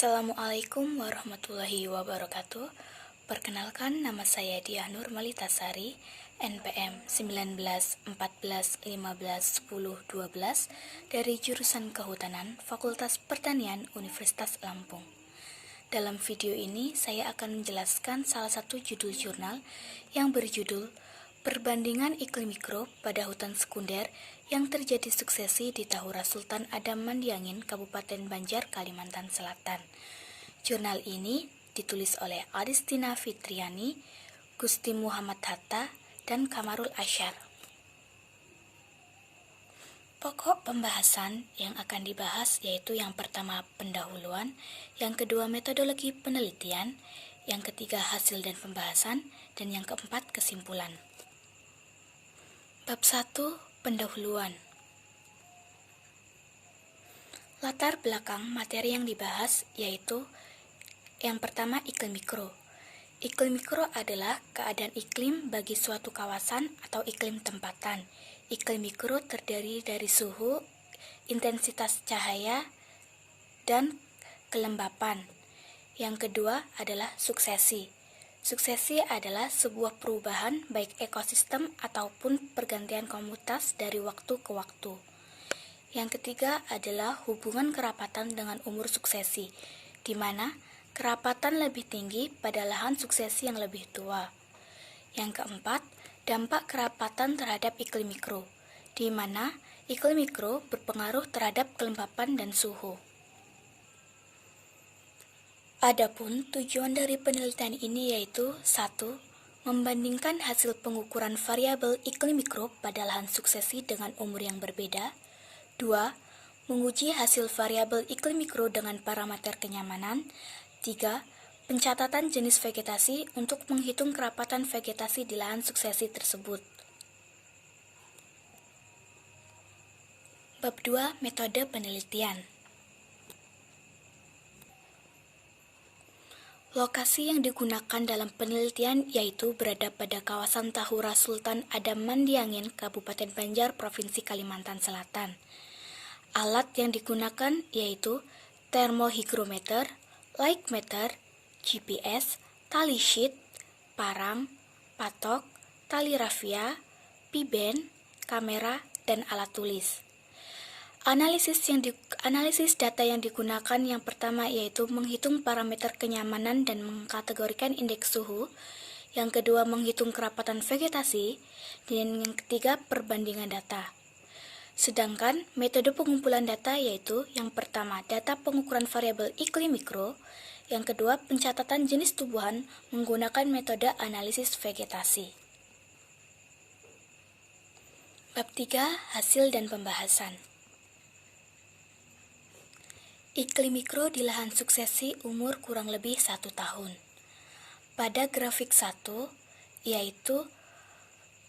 Assalamualaikum warahmatullahi wabarakatuh. Perkenalkan, nama saya Diah Nur Malitasari, NPM 19 14 15 10 12 dari jurusan Kehutanan Fakultas Pertanian Universitas Lampung. Dalam video ini saya akan menjelaskan salah satu judul jurnal yang berjudul Perbandingan iklim mikro pada hutan sekunder yang terjadi suksesi di Tahura Sultan Adam Mandiangin, Kabupaten Banjar, Kalimantan Selatan. Jurnal ini ditulis oleh Adistina Fitriani, Gusti Muhammad Hatta, dan Kamarul Asyar. Pokok pembahasan yang akan dibahas yaitu yang pertama pendahuluan, yang kedua metodologi penelitian, yang ketiga hasil dan pembahasan, dan yang keempat kesimpulan. Bab 1. Pendahuluan. Latar belakang materi yang dibahas yaitu yang pertama iklim mikro. Iklim mikro adalah keadaan iklim bagi suatu kawasan atau iklim tempatan. Iklim mikro terdiri dari suhu, intensitas cahaya, dan kelembapan. Yang kedua adalah suksesi. Suksesi adalah sebuah perubahan baik ekosistem ataupun pergantian komunitas dari waktu ke waktu. Yang ketiga adalah hubungan kerapatan dengan umur suksesi, di mana kerapatan lebih tinggi pada lahan suksesi yang lebih tua. Yang keempat, dampak kerapatan terhadap iklim mikro, di mana iklim mikro berpengaruh terhadap kelembapan dan suhu. Adapun tujuan dari penelitian ini yaitu 1. Membandingkan hasil pengukuran variabel iklim mikro pada lahan suksesi dengan umur yang berbeda. 2. Menguji hasil variabel iklim mikro dengan parameter kenyamanan. 3. Pencatatan jenis vegetasi untuk menghitung kerapatan vegetasi di lahan suksesi tersebut. Bab 2. Metode penelitian. Lokasi yang digunakan dalam penelitian yaitu berada pada kawasan Tahura Sultan Adam Mandiangin, Kabupaten Banjar, Provinsi Kalimantan Selatan. Alat yang digunakan yaitu termohigrometer, light meter, GPS, tali sheet, parang, patok, tali rafia, piben, kamera, dan alat tulis. Analisis data yang digunakan yang pertama yaitu menghitung parameter kenyamanan dan mengkategorikan indeks suhu, yang kedua menghitung kerapatan vegetasi, dan yang ketiga perbandingan data. Sedangkan metode pengumpulan data yaitu yang pertama data pengukuran variabel iklim mikro, yang kedua pencatatan jenis tumbuhan menggunakan metode analisis vegetasi. Bab 3. Hasil dan pembahasan. Iklim mikro di lahan suksesi umur kurang lebih 1 tahun. Pada grafik 1, yaitu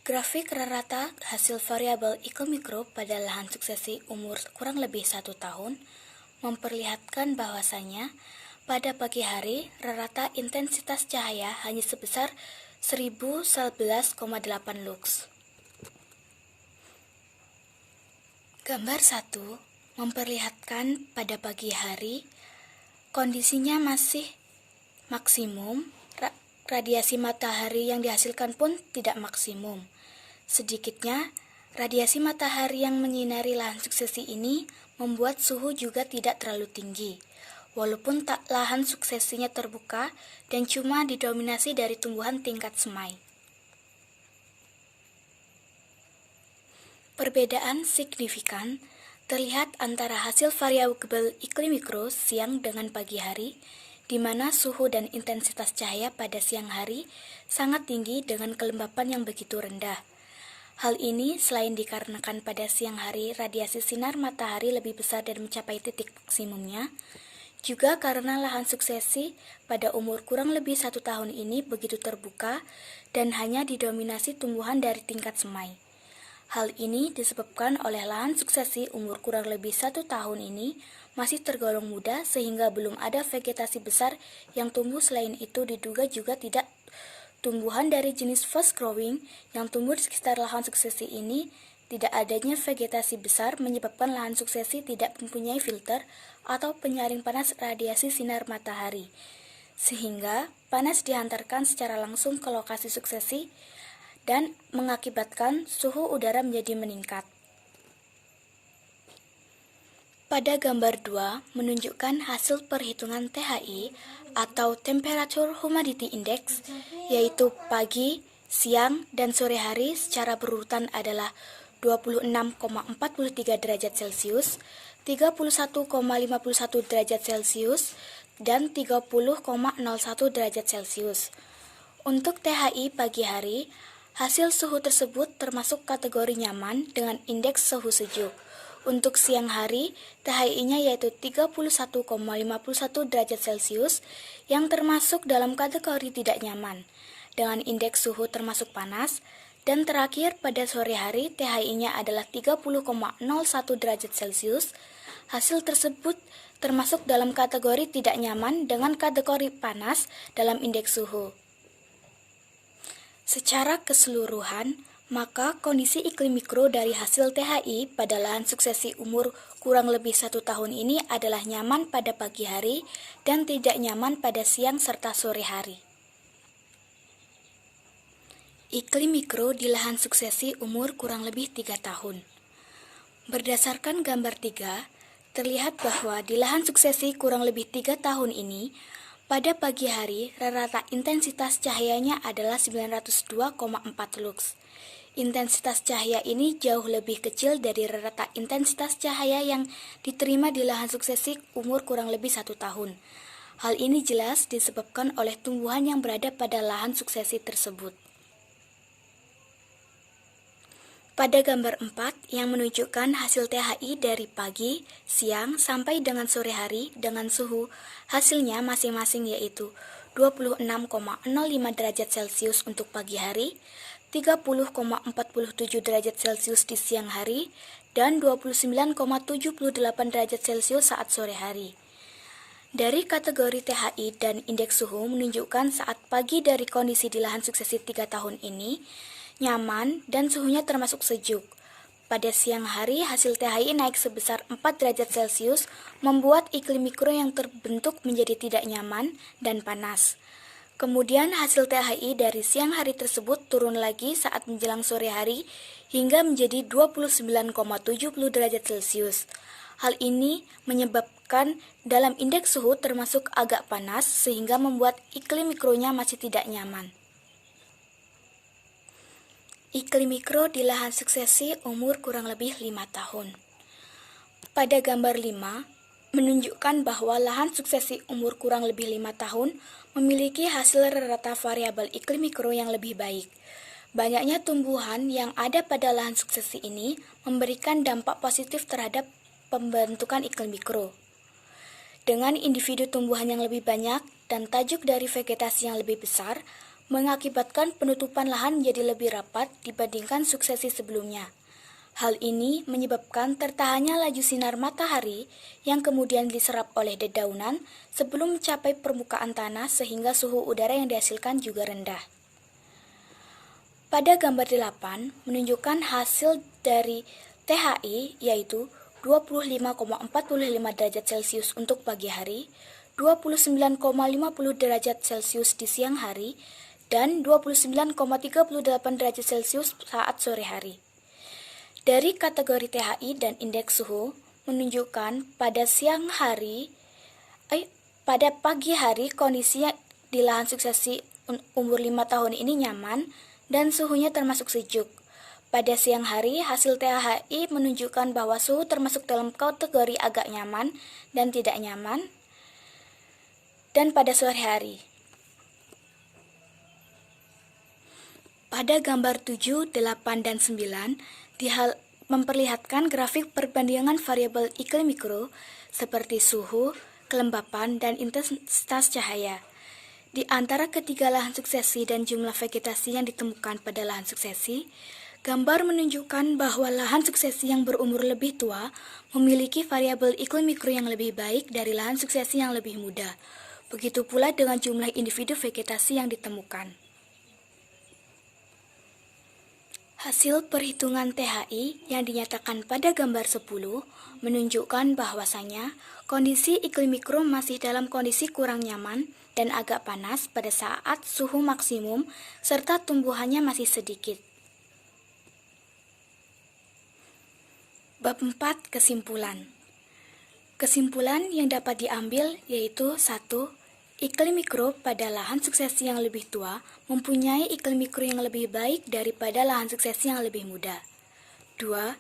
grafik rata hasil variabel iklim mikro pada lahan suksesi umur kurang lebih 1 tahun, memperlihatkan bahwasannya pada pagi hari rata intensitas cahaya hanya sebesar 1011,8 lux. Gambar 1 memperlihatkan pada pagi hari kondisinya masih maksimum, radiasi matahari yang dihasilkan pun tidak maksimum. Sedikitnya, radiasi matahari yang menyinari lahan suksesi ini membuat suhu juga tidak terlalu tinggi, walaupun lahan suksesinya terbuka dan cuma didominasi dari tumbuhan tingkat semai. Perbedaan signifikan terlihat antara hasil variabel iklim mikro siang dengan pagi hari, di mana suhu dan intensitas cahaya pada siang hari sangat tinggi dengan kelembapan yang begitu rendah. Hal ini selain dikarenakan pada siang hari radiasi sinar matahari lebih besar dan mencapai titik maksimumnya, juga karena lahan suksesi pada umur kurang lebih 1 tahun ini begitu terbuka dan hanya didominasi tumbuhan dari tingkat semai. Hal ini disebabkan oleh lahan suksesi umur kurang lebih 1 tahun ini masih tergolong muda sehingga belum ada vegetasi besar yang tumbuh. Selain itu diduga juga tidak tumbuhan dari jenis fast growing yang tumbuh di sekitar lahan suksesi ini tidak adanya vegetasi besar menyebabkan lahan suksesi tidak mempunyai filter atau penyaring panas radiasi sinar matahari, sehingga panas dihantarkan secara langsung ke lokasi suksesi dan mengakibatkan suhu udara menjadi meningkat. Pada gambar 2 menunjukkan hasil perhitungan THI atau Temperature Humidity Index, yaitu pagi, siang, dan sore hari secara berurutan adalah 26,43 derajat Celcius, 31,51 derajat Celcius, dan 30,01 derajat Celcius. Untuk THI pagi hari, hasil suhu tersebut termasuk kategori nyaman dengan indeks suhu sejuk. Untuk siang hari, THI-nya yaitu 31,51 derajat Celcius yang termasuk dalam kategori tidak nyaman, dengan indeks suhu termasuk panas, dan terakhir pada sore hari THI-nya adalah 30,01 derajat Celcius. Hasil tersebut termasuk dalam kategori tidak nyaman dengan kategori panas dalam indeks suhu. Secara keseluruhan, maka kondisi iklim mikro dari hasil THI pada lahan suksesi umur kurang lebih 1 tahun ini adalah nyaman pada pagi hari dan tidak nyaman pada siang serta sore hari. Iklim mikro di lahan suksesi umur kurang lebih 3 tahun. Berdasarkan gambar 3, terlihat bahwa di lahan suksesi kurang lebih 3 tahun ini, pada pagi hari rata intensitas cahayanya adalah 902,4 lux. Intensitas cahaya ini jauh lebih kecil dari rata intensitas cahaya yang diterima di lahan suksesi umur kurang lebih 1 tahun. Hal ini jelas disebabkan oleh tumbuhan yang berada pada lahan suksesi tersebut. Pada gambar 4 yang menunjukkan hasil THI dari pagi, siang, sampai dengan sore hari dengan suhu, hasilnya masing-masing yaitu 26,05 derajat Celcius untuk pagi hari, 30,47 derajat Celcius di siang hari, dan 29,78 derajat Celcius saat sore hari. Dari kategori THI dan indeks suhu menunjukkan saat pagi dari kondisi di lahan suksesi 3 tahun ini, nyaman dan suhunya termasuk sejuk. Pada siang hari, hasil THI naik sebesar 4 derajat Celcius, membuat iklim mikro yang terbentuk menjadi tidak nyaman dan panas. Kemudian hasil THI dari siang hari tersebut turun lagi saat menjelang sore hari hingga menjadi 29,70 derajat Celcius. Hal ini menyebabkan dalam indeks suhu termasuk agak panas sehingga membuat iklim mikronya masih tidak nyaman. Iklim mikro di lahan suksesi umur kurang lebih 5 tahun. Pada gambar 5, menunjukkan bahwa lahan suksesi umur kurang lebih 5 tahun memiliki hasil rata variabel iklim mikro yang lebih baik. Banyaknya tumbuhan yang ada pada lahan suksesi ini memberikan dampak positif terhadap pembentukan iklim mikro. Dengan individu tumbuhan yang lebih banyak dan tajuk dari vegetasi yang lebih besar, mengakibatkan penutupan lahan menjadi lebih rapat dibandingkan suksesi sebelumnya. Hal ini menyebabkan tertahannya laju sinar matahari yang kemudian diserap oleh dedaunan sebelum mencapai permukaan tanah sehingga suhu udara yang dihasilkan juga rendah. Pada gambar 8 menunjukkan hasil dari THI yaitu 25,45 derajat Celcius untuk pagi hari, 29,50 derajat Celcius di siang hari, dan 29,38 derajat Celcius saat sore hari. Dari kategori THI dan indeks suhu menunjukkan pada pada pagi hari kondisi di lahan suksesi umur 5 tahun ini nyaman dan suhunya termasuk sejuk. Pada siang hari hasil THI menunjukkan bahwa suhu termasuk dalam kategori agak nyaman dan tidak nyaman. Dan pada sore hari. Pada gambar 7, 8, dan 9 memperlihatkan grafik perbandingan variabel iklim mikro seperti suhu, kelembapan, dan intensitas cahaya. Di antara ketiga lahan suksesi dan jumlah vegetasi yang ditemukan pada lahan suksesi, gambar menunjukkan bahwa lahan suksesi yang berumur lebih tua memiliki variabel iklim mikro yang lebih baik dari lahan suksesi yang lebih muda. Begitu pula dengan jumlah individu vegetasi yang ditemukan. Hasil perhitungan THI yang dinyatakan pada gambar 10 menunjukkan bahwasanya kondisi iklim mikro masih dalam kondisi kurang nyaman dan agak panas pada saat suhu maksimum serta tumbuhannya masih sedikit. Bab 4 Kesimpulan. Kesimpulan yang dapat diambil yaitu 1. Iklim mikro pada lahan suksesi yang lebih tua mempunyai iklim mikro yang lebih baik daripada lahan suksesi yang lebih muda. 2.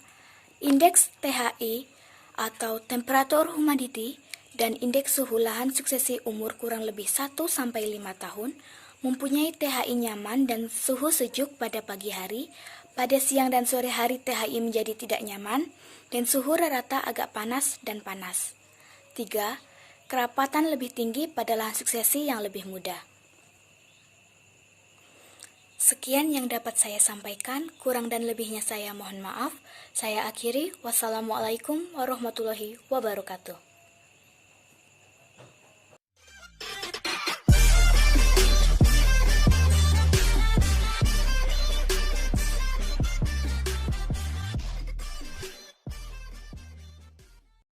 Indeks THI atau temperatur humidity dan indeks suhu lahan suksesi umur kurang lebih 1-5 tahun mempunyai THI nyaman dan suhu sejuk pada pagi hari. Pada siang dan sore hari THI menjadi tidak nyaman dan suhu rata-rata agak panas dan panas. 3. Kerapatan lebih tinggi pada lahan suksesi yang lebih muda. Sekian yang dapat saya sampaikan, kurang dan lebihnya saya mohon maaf. Saya akhiri, wassalamualaikum warahmatullahi wabarakatuh.